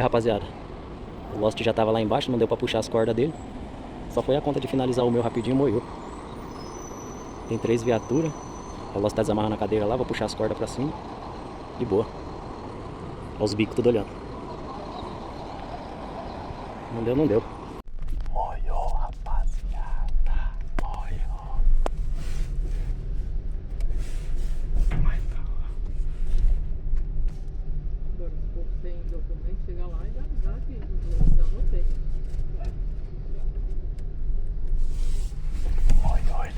Rapaziada, o Lost já tava lá embaixo, não deu pra puxar as cordas dele. Só foi a conta de finalizar o meu rapidinho e moiou. Tem 3 viaturas. O Lost tá desamarrando a cadeira lá, vou puxar as cordas pra cima. De boa. Olha os bicos tudo olhando. Não deu, não deu. Moiou, rapaziada. Moiou. Agora, se for sem documento, chegar lá e avisar que não tem. Moiou ele.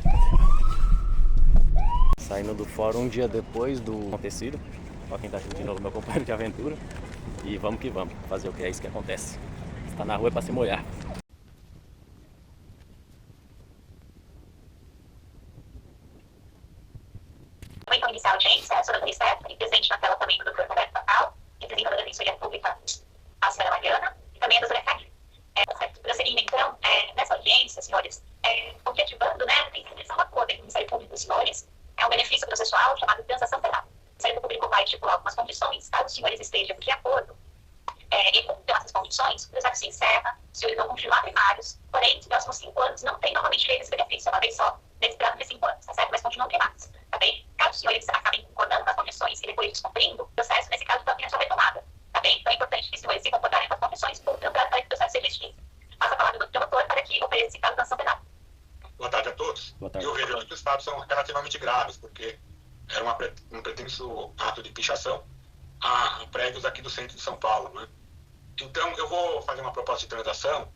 Saindo do fórum um dia depois do acontecido. Ó quem tá aqui de novo, meu companheiro de aventura. E vamos que vamos. Fazer o que é isso que acontece. Você tá na rua é pra se molhar. Então, iniciar a audiência, a senhora Stephanie, presente na tela também do Dr. Roberto Fatal, representando a Defensoria Pública, a senhora Mariana, e também a doutora Cátia. Prosseguindo, então, nessa audiência, senhores, objetivando, né, a intenção da acordo entre o Ministério Público dos senhores, é um benefício processual chamado transação penal. O Ministério Público vai estipular algumas condições, caso os senhores estejam de acordo e cumpram essas condições, o processo se encerra, os senhores vão continuar primários, porém, nos próximos 5 anos não tem novamente esse benefício, uma vez só, nesse prazo de 5 anos, tá certo? Mas continuam primários, tá bem? Caso os senhores acabem concordando com as condições e depois descumprindo, o processo, nesse caso, também é sua retomada, tá bem? Então é importante que os senhores se concordarem com as condições, portanto, para que o processo seja extinto. Passo a palavra do doutor para que ofereça esse caso de sanção penal. Boa tarde a todos. Boa tarde. Eu vejo que os fatos são relativamente graves, porque era um pretenso ato de pichação a prédios aqui do centro de São Paulo, né? Então, eu vou fazer uma proposta de transação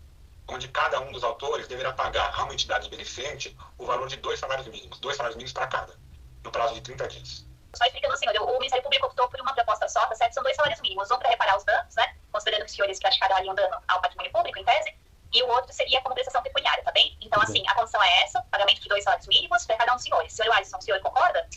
onde cada um dos autores deverá pagar a uma entidade beneficente o valor de 2 salários mínimos para cada, no prazo de 30 dias. Só explicando, senhor, o Ministério Público optou por uma proposta só, tá certo? São 2 salários mínimos, um para reparar os danos, né? Considerando que os senhores praticaram ali um dano ao patrimônio público, em tese, e o outro seria como prestação pecuniária, tá bem? Então, assim, a condição é essa, pagamento de 2 salários mínimos para cada um dos senhores. Senhor Alisson, o senhor concorda?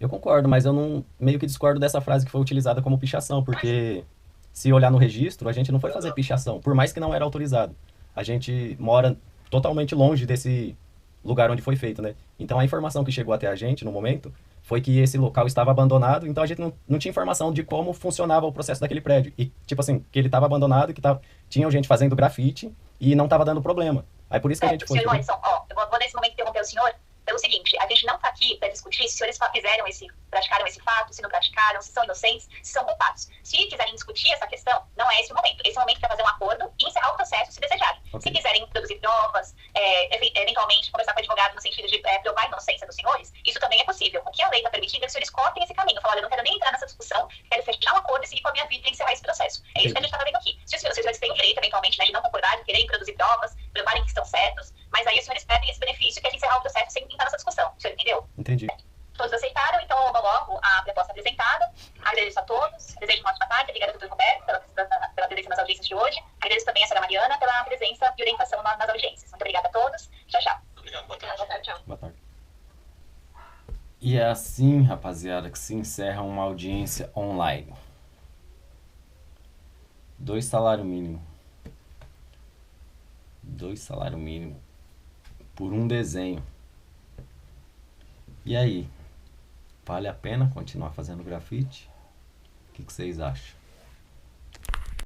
Eu concordo, mas eu não meio que discordo dessa frase que foi utilizada como pichação, porque se olhar no registro, a gente não foi fazer pichação, por mais que não era autorizado. A gente mora totalmente longe desse lugar onde foi feito, né? Então a informação que chegou até a gente no momento foi que esse local estava abandonado, então a gente não tinha informação de como funcionava o processo daquele prédio. E, tipo assim, que ele estava abandonado e que tinha gente fazendo grafite e não estava dando problema. Aí por isso que a gente foi. Senhor Alisson, eu vou nesse momento interromper o senhor pelo seguinte, a gente não está aqui para discutir se os senhores praticaram esse fato, se não praticaram, se são inocentes, se são culpados. Se quiserem discutir essa questão, não é esse o momento. Esse é o momento para fazer um acordo e encerrar o processo, se desejarem. Okay. Se quiserem produzir provas, eventualmente conversar com o advogado no sentido de provar a inocência dos senhores, isso também é possível. O que a lei está permitindo é que os senhores cortem esse caminho. Falar, eu não quero nem entrar nessa discussão, quero fechar um acordo e seguir com a minha vida e encerrar esse processo. É isso que a gente está vendo aqui. Se os senhores têm o direito, eventualmente, né, de não concordar, de quererem produzir provas, provarem que estão certos, mas aí os senhores pedem esse benefício que é de encerrar o processo sem entrar nessa discussão. O senhor entendeu? Entendi. Todos aceitaram, então eu vou logo a proposta apresentada. Agradeço a todos, desejo uma ótima tarde. Obrigada, doutor Roberto, pela presença nas audiências de hoje. Agradeço também a senhora Mariana pela presença e orientação nas audiências. Muito obrigada a todos. Tchau, tchau. Obrigado, boa tarde. Boa tarde, tchau. Boa tarde. E é assim, rapaziada, que se encerra uma audiência online. 2 salários mínimos. 2 salários mínimos por um desenho. E aí? Vale a pena continuar fazendo grafite? O que vocês acham?